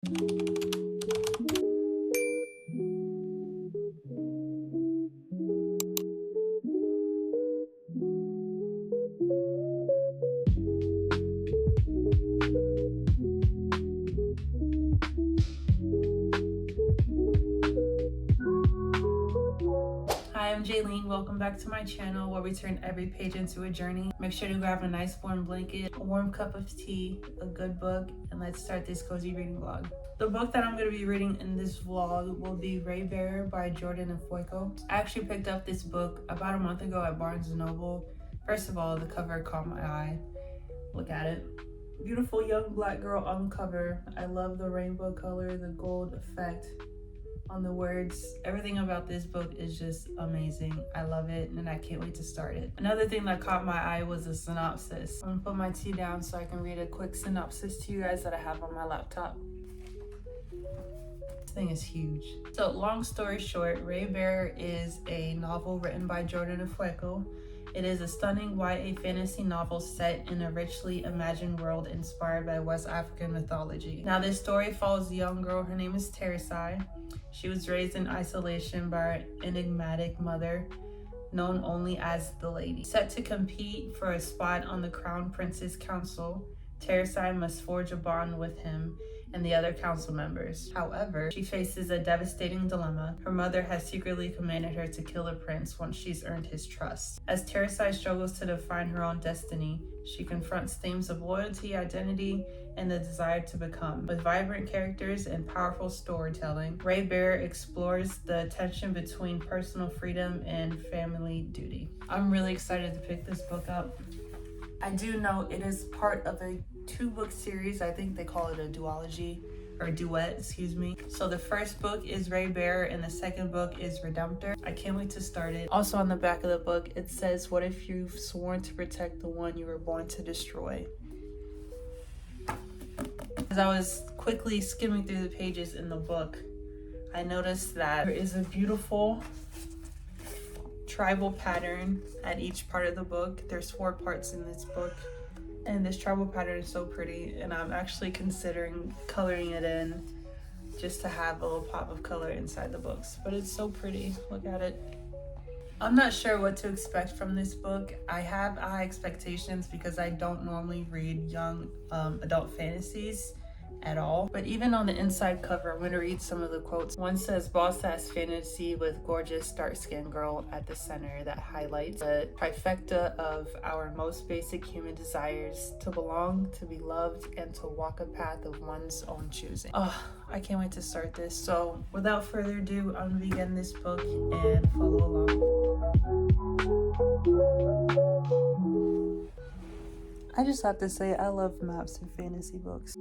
Hi, I'm Jaylene. Welcome back to my channel where we turn every page into a journey. Make sure to grab a nice warm blanket, a warm cup of tea, a good book, and let's start this cozy reading vlog. The book that I'm going to be reading in this vlog will be Raybearer by Jordan Ifueko. I actually picked up this book about a month ago at Barnes & Noble. First of all, the cover caught my eye. Look at it. Beautiful young black girl on cover. I love the rainbow color, the gold effect on the words. Everything about this book is just amazing. I love it and I can't wait to start it. Another thing that caught my eye was the synopsis. I'm gonna put my tea down so I can read a quick synopsis to you guys that I have on my laptop. This thing is huge. So long story short, Raybearer is a novel written by Jordan Ifueko. It is a stunning YA fantasy novel set in a richly imagined world inspired by West African mythology. Now this story follows a young girl, her name is Teresai. She was raised in isolation by her enigmatic mother, known only as the Lady. Set to compete for a spot on the Crown Prince's Council, Teresai must forge a bond with him and the other council members. However, she faces a devastating dilemma. Her mother has secretly commanded her to kill the prince once she's earned his trust. As Teresai struggles to define her own destiny, she confronts themes of loyalty, identity, and the desire to become. With vibrant characters and powerful storytelling, Raybearer explores the tension between personal freedom and family duty. I'm really excited to pick this book up. I do know it is part of a 2-book series. I think they call it a duology, or duet, excuse me. So the first book is Raybearer and the second book is Redemptor. I can't wait to start it. Also on the back of the book, it says, "What if you've sworn to protect the one you were born to destroy?" As I was quickly skimming through the pages in the book, I noticed that there is a beautiful tribal pattern at each part of the book. There's 4 parts in this book, and this tribal pattern is so pretty, and I'm actually considering coloring it in just to have a little pop of color inside the books. But it's so pretty. Look at it. I'm not sure what to expect from this book. I have high expectations because I don't normally read young adult fantasies at all. But even on the inside cover, I'm going to read some of the quotes. One says, "Boss ass fantasy with gorgeous dark-skinned girl at the center that highlights the trifecta of our most basic human desires: to belong, to be loved, and to walk a path of one's own choosing." Oh, I can't wait to start this. So without further ado, I'm going to begin this book and follow along. I just have to say, I love maps and fantasy books.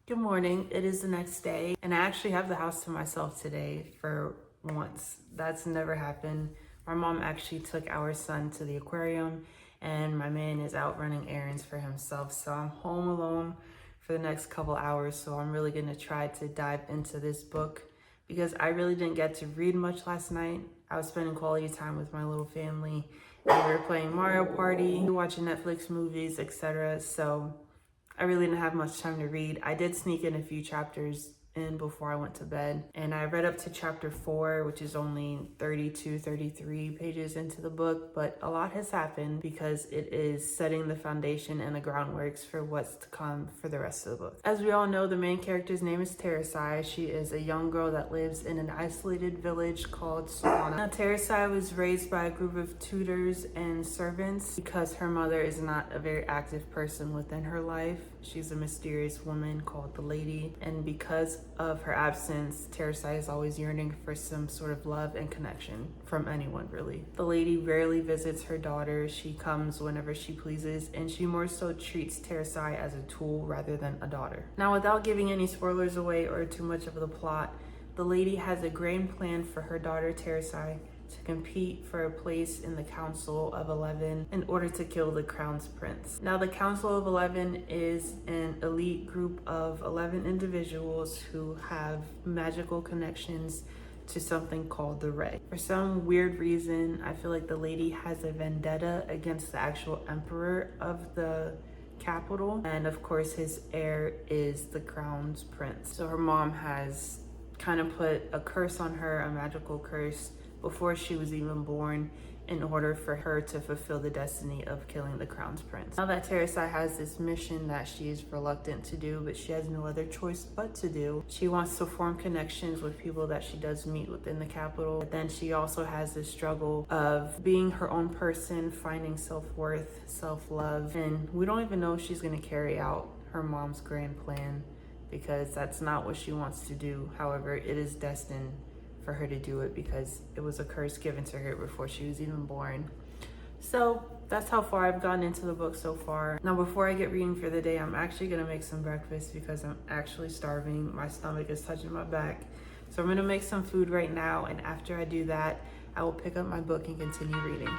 Good morning. It is the next day, and I actually have the house to myself today for once. That's never happened. My mom actually took our son to the aquarium, and my man is out running errands for himself, so I'm home alone for the next couple hours. So I'm really gonna try to dive into this book because I really didn't get to read much last night. I was spending quality time with my little family, and we were playing Mario Party, watching Netflix movies, etc. So I really didn't have much time to read. I did sneak in a few chapters in before I went to bed, and I read up to chapter 4, which is only 33 pages into the book, but a lot has happened because it is setting the foundation and the groundworks for what's to come for the rest of the book. As we all know, the main character's name is Teresai. She is a young girl that lives in an isolated village called Sawana. Now, Teresai was raised by a group of tutors and servants because her mother is not a very active person within her life. She's a mysterious woman called the Lady, and because of her absence, Teresai is always yearning for some sort of love and connection from anyone, really. The Lady rarely visits her daughter. She comes whenever she pleases, and she more so treats Teresai as a tool rather than a daughter. Now, without giving any spoilers away or too much of the plot, the Lady has a grand plan for her daughter Teresai to compete for a place in the Council of 11 in order to kill the Crown's Prince. Now, the Council of 11 is an elite group of 11 individuals who have magical connections to something called the Ray. For some weird reason, I feel like the lady has a vendetta against the actual emperor of the capital, and of course his heir is the crown's prince. So her mom has kind of put a curse on her, a magical curse, before she was even born, in order for her to fulfill the destiny of killing the crown's prince. Now that Teresa has this mission that she is reluctant to do, but she has no other choice but to do, she wants to form connections with people that she does meet within the capital. But then she also has this struggle of being her own person, finding self-worth, self-love, and we don't even know if she's gonna carry out her mom's grand plan, because that's not what she wants to do. However, it is destined for her to do it because it was a curse given to her before she was even born. So that's how far I've gotten into the book so far. Now, before I get reading for the day, I'm actually gonna make some breakfast because I'm actually starving. My stomach is touching my back. So I'm gonna make some food right now, and after I do that, I will pick up my book and continue reading.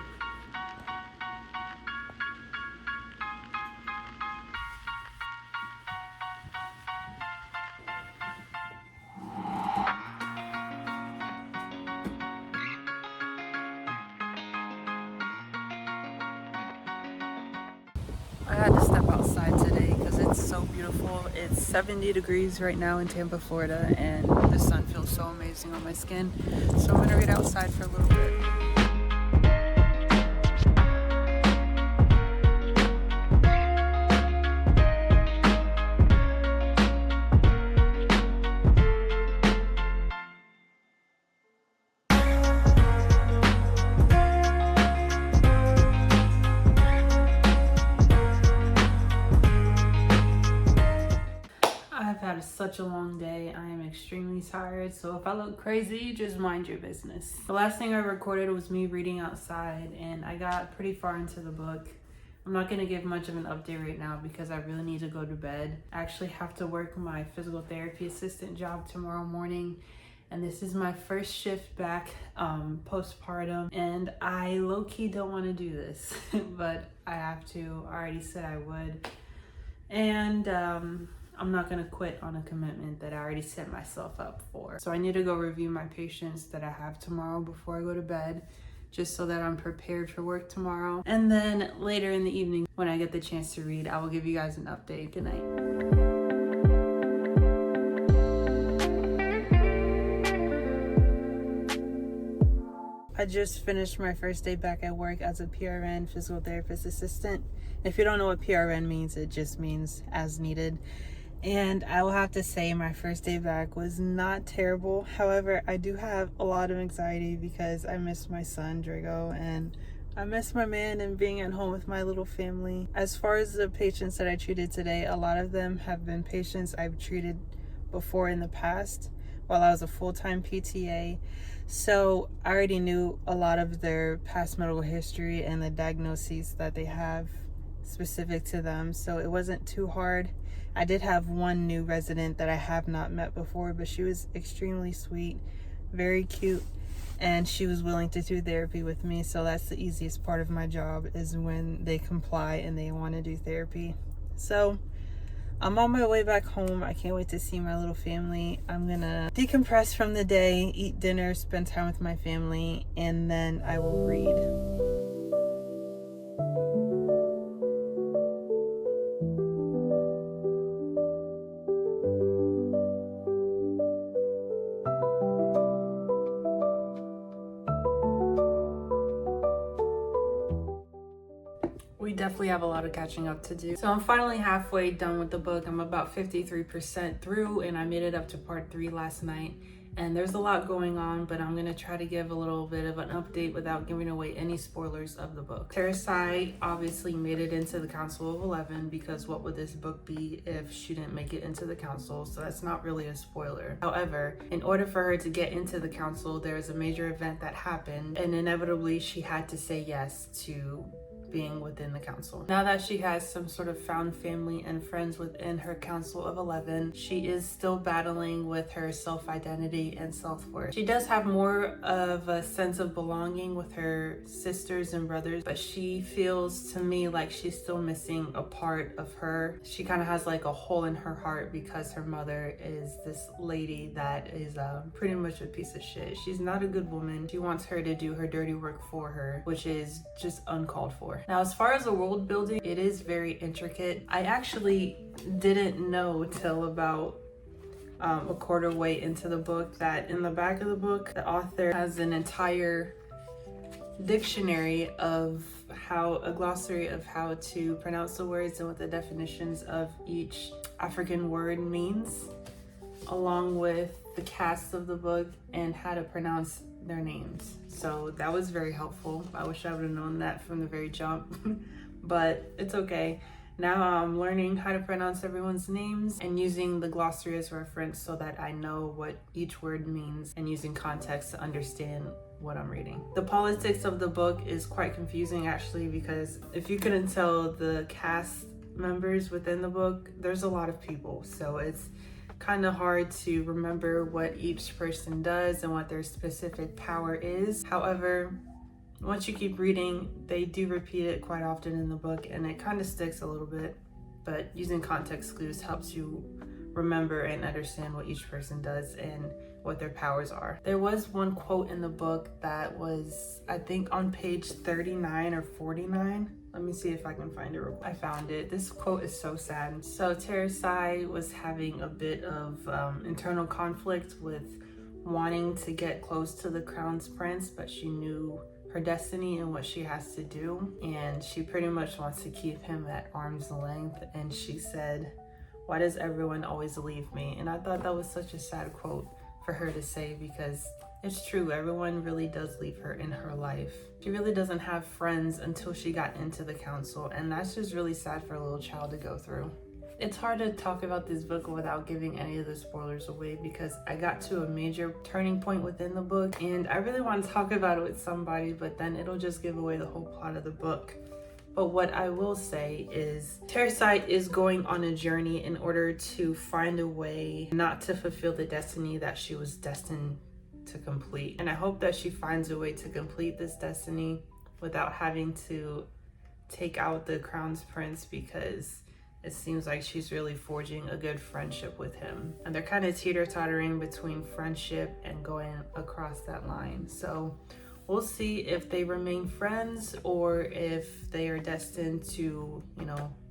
I had to step outside today because it's so beautiful. It's 70 degrees right now in Tampa, Florida, and the sun feels so amazing on my skin. So I'm gonna get outside for a little bit. I've had such a long day. I am extremely tired, so if I look crazy, just mind your business. The last thing I recorded was me reading outside, and I got pretty far into the book. I'm not going to give much of an update right now because I really need to go to bed. I actually have to work my physical therapy assistant job tomorrow morning, and this is my first shift back postpartum, and I low-key don't want to do this, but I have to. I already said I would, and I'm not gonna quit on a commitment that I already set myself up for. So I need to go review my patients that I have tomorrow before I go to bed, just so that I'm prepared for work tomorrow. And then later in the evening, when I get the chance to read, I will give you guys an update. Good night. I just finished my first day back at work as a PRN, physical therapist assistant. If you don't know what PRN means, it just means as needed. And I will have to say my first day back was not terrible. However, I do have a lot of anxiety because I miss my son, Drago, and I miss my man and being at home with my little family. As far as the patients that I treated today, a lot of them have been patients I've treated before in the past while I was a full-time PTA. So I already knew a lot of their past medical history and the diagnoses that they have specific to them. So it wasn't too hard. I did have one new resident that I have not met before, but she was extremely sweet, very cute, and she was willing to do therapy with me. So that's the easiest part of my job, is when they comply and they want to do therapy. So I'm on my way back home. I can't wait to see my little family. I'm gonna decompress from the day, eat dinner, spend time with my family, and then I will read. We definitely have a lot of catching up to do. So I'm finally halfway done with the book. I'm about 53% through, and I made it up to part 3 last night. And there's a lot going on, but I'm gonna try to give a little bit of an update without giving away any spoilers of the book. Teresa obviously made it into the Council of 11, because what would this book be if she didn't make it into the council? So that's not really a spoiler. However, in order for her to get into the council, there was a major event that happened, and inevitably she had to say yes to being within the council. Now that she has some sort of found family and friends within her Council of 11, she is still battling with her self-identity and self-worth. She does have more of a sense of belonging with her sisters and brothers, but she feels to me like she's still missing a part of her. She kind of has like a hole in her heart because her mother is this lady that is pretty much a piece of shit. She's not a good woman. She wants her to do her dirty work for her, which is just uncalled for. Now, as far as the world building, it is very intricate. I actually didn't know till about a quarter way into the book that in the back of the book, the author has an entire dictionary of a glossary of how to pronounce the words and what the definitions of each African word means, along with the cast of the book and how to pronounce their names. So that was very helpful. I wish I would have known that from the very jump, but it's okay. Now I'm learning how to pronounce everyone's names and using the glossary as reference so that I know what each word means and using context to understand what I'm reading. The politics of the book is quite confusing actually, because if you couldn't tell, the cast members within the book, there's a lot of people. So it's kind of hard to remember what each person does and what their specific power is. However, once you keep reading, they do repeat it quite often in the book and it kind of sticks a little bit, but using context clues helps you remember and understand what each person does and what their powers are. There was one quote in the book that was, I think, on page 39 or 49. Let me see if I can find it real quick. I found it. This quote is so sad. So Teresai was having a bit of internal conflict with wanting to get close to the crown's prince, but she knew her destiny and what she has to do, and she pretty much wants to keep him at arm's length. And she said, "Why does everyone always leave me?" And I thought that was such a sad quote for her to say, because it's true, everyone really does leave her in her life. She really doesn't have friends until she got into the council, and that's just really sad for a little child to go through. It's hard to talk about this book without giving any of the spoilers away, because I got to a major turning point within the book and I really want to talk about it with somebody, but then it'll just give away the whole plot of the book. But what I will say is Teresai is going on a journey in order to find a way not to fulfill the destiny that she was destined to complete. And I hope that she finds a way to complete this destiny without having to take out the crown's prince, because it seems like she's really forging a good friendship with him. And they're kind of teeter-tottering between friendship and going across that line. So we'll see if they remain friends or if they are destined to,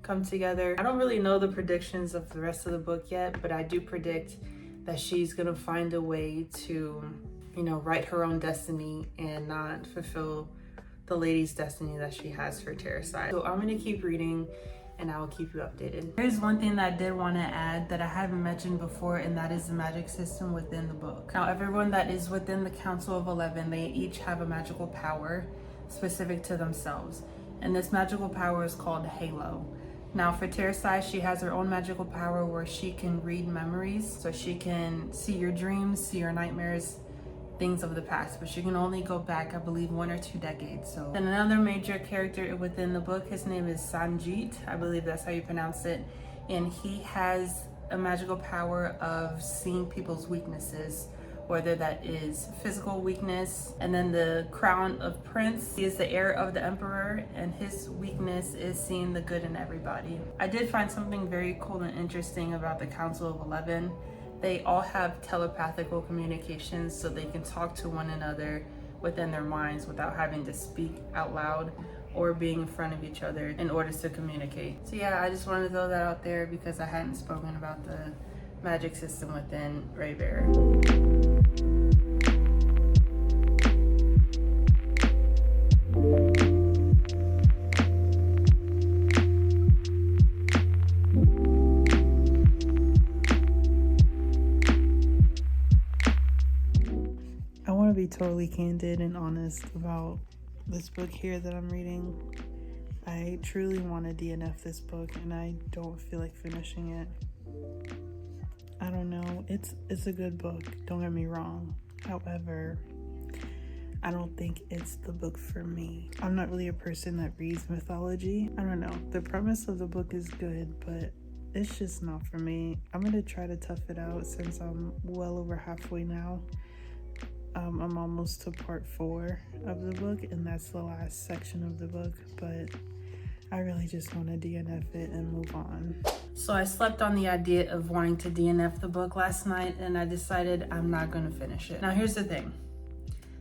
come together. I don't really know the predictions of the rest of the book yet, but I do predict that she's gonna find a way to, write her own destiny and not fulfill the lady's destiny that she has for Teresai. So I'm gonna keep reading and I will keep you updated. There's one thing that I did want to add that I haven't mentioned before, and that is the magic system within the book. Now, everyone that is within the Council of 11, they each have a magical power specific to themselves. And this magical power is called Halo. Now, for Teresai, she has her own magical power where she can read memories. So she can see your dreams, see your nightmares, things of the past, but she can only go back, I believe, 1 or 2 decades. So then another major character within the book, his name is Sanjit, I believe that's how you pronounce it, and he has a magical power of seeing people's weaknesses, whether that is physical weakness. And then the crown of prince, he is the heir of the emperor, and his weakness is seeing the good in everybody. I did find something very cool and interesting about the Council of 11. They all have telepathical communications, so they can talk to one another within their minds without having to speak out loud or being in front of each other in order to communicate. So yeah, I just wanted to throw that out there because I hadn't spoken about the magic system within Raybearer. Be totally candid and honest about this book here that I'm reading. I truly want to DNF this book and I don't feel like finishing it. I don't know, it's a good book, don't get me wrong. However, I don't think it's the book for me. I'm not really a person that reads mythology. I don't know. The premise of the book is good, but it's just not for me. I'm gonna try to tough it out since I'm well over halfway now. I'm almost to part 4 of the book, and that's the last section of the book, but I really just want to DNF it and move on. So I slept on the idea of wanting to DNF the book last night, and I decided I'm not going to finish it. Now here's the thing.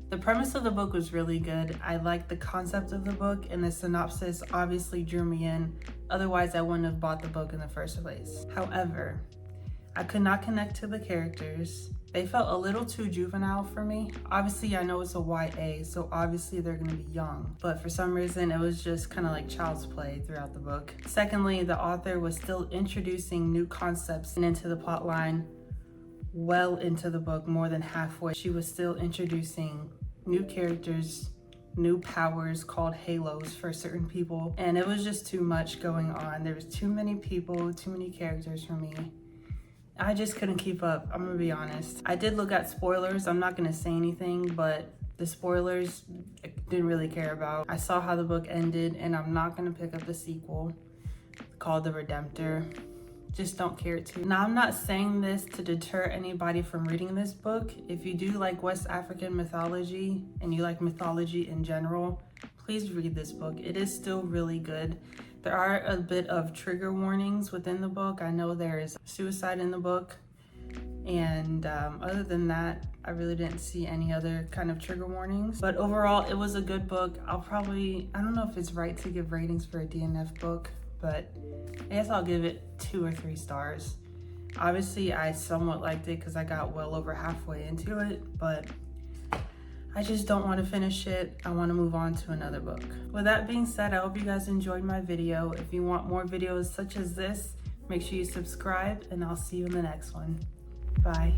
The premise of the book was really good. I liked the concept of the book, and the synopsis obviously drew me in. Otherwise, I wouldn't have bought the book in the first place. However, I could not connect to the characters. They felt a little too juvenile for me. Obviously, I know it's a YA, so obviously they're gonna be young. But for some reason, it was just kind of like child's play throughout the book. Secondly, the author was still introducing new concepts into the plot line well into the book, more than halfway. She was still introducing new characters, new powers called halos for certain people. And it was just too much going on. There was too many people, too many characters for me. I just couldn't keep up, I'm gonna be honest. I did look at spoilers. I'm not gonna say anything, but the spoilers I didn't really care about. I saw how the book ended, and I'm not gonna pick up the sequel called The Redemptor. Just don't care to. Now, I'm not saying this to deter anybody from reading this book. If you do like West African mythology and you like mythology in general, please read this book. It is still really good. There are a bit of trigger warnings within the book. I know there is suicide in the book. And other than that, I really didn't see any other kind of trigger warnings. But overall, it was a good book. I don't know if it's right to give ratings for a DNF book, but I guess I'll give it 2 or 3 stars. Obviously, I somewhat liked it because I got well over halfway into it, but I just don't want to finish it. I want to move on to another book. With that being said, I hope you guys enjoyed my video. If you want more videos such as this, make sure you subscribe, and I'll see you in the next one. Bye.